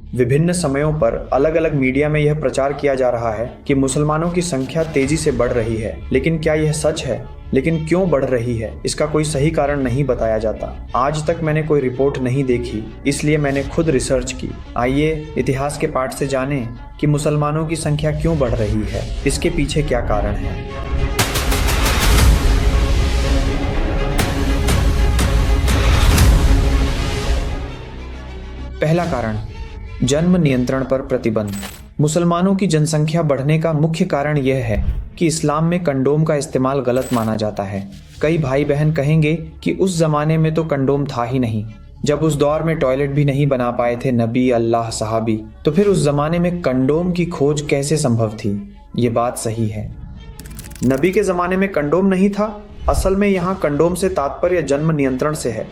विभिन्न समयों पर अलग अलग मीडिया में यह प्रचार किया जा रहा है कि मुसलमानों की संख्या तेजी से बढ़ रही है, लेकिन क्या यह सच है? लेकिन क्यों बढ़ रही है, इसका कोई सही कारण नहीं बताया जाता। आज तक मैंने कोई रिपोर्ट नहीं देखी, इसलिए मैंने खुद रिसर्च की। आइए इतिहास के पाठ से जानें कि मुसलमानों की संख्या क्यों बढ़ रही है, इसके पीछे क्या कारण है। पहला कारण, जन्म नियंत्रण पर प्रतिबंध। मुसलमानों की जनसंख्या बढ़ने का मुख्य कारण यह है कि इस्लाम में कंडोम का इस्तेमाल गलत माना जाता है। कई भाई बहन कहेंगे कि उस जमाने में तो कंडोम था ही नहीं, जब उस दौर में टॉयलेट भी नहीं बना पाए थे नबी, अल्लाह, सहाबी, तो फिर उस जमाने में कंडोम की खोज कैसे संभव थी? ये बात सही है। नबी के जमाने में कंडोम नहीं था। असल में यहाँ कंडोम से तात्पर्य जन्म नियंत्रण से है।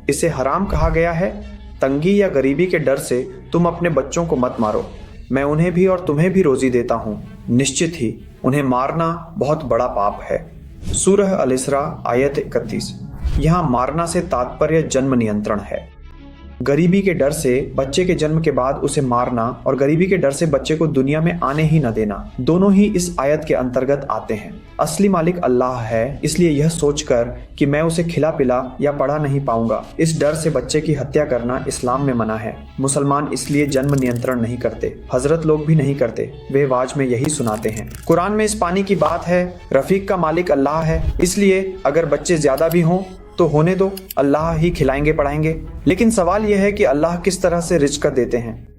इसे हराम कहा गया है। तंगी या गरीबी के डर से तुम अपने बच्चों को मत मारो। मैं उन्हें भी और तुम्हें भी रोजी देता हूँ। निश्चित ही उन्हें मारना बहुत बड़ा पाप है। सूरह अल-इसरा आयत 31। यहाँ मारना से तात्पर्य जन्म नियंत्रण है। गरीबी के डर से बच्चे के जन्म के बाद उसे मारना और गरीबी के डर से बच्चे को दुनिया में आने ही न देना, दोनों ही इस आयत के अंतर्गत आते हैं। असली मालिक अल्लाह है, इसलिए यह सोचकर कि मैं उसे खिला पिला या पढ़ा नहीं पाऊंगा, इस डर से बच्चे की हत्या करना इस्लाम में मना है। मुसलमान इसलिए जन्म नियंत्रण नहीं करते, हजरत लोग भी नहीं करते, वे वाज में यही सुनाते हैं। कुरान में इस पानी की बात है, रफीक का मालिक अल्लाह है, इसलिए अगर बच्चे ज्यादा भी हों तो होने दो, अल्लाह ही खिलाएंगे पढ़ाएंगे। लेकिन सवाल यह है कि अल्लाह किस तरह से रिज़्क़ देते हैं।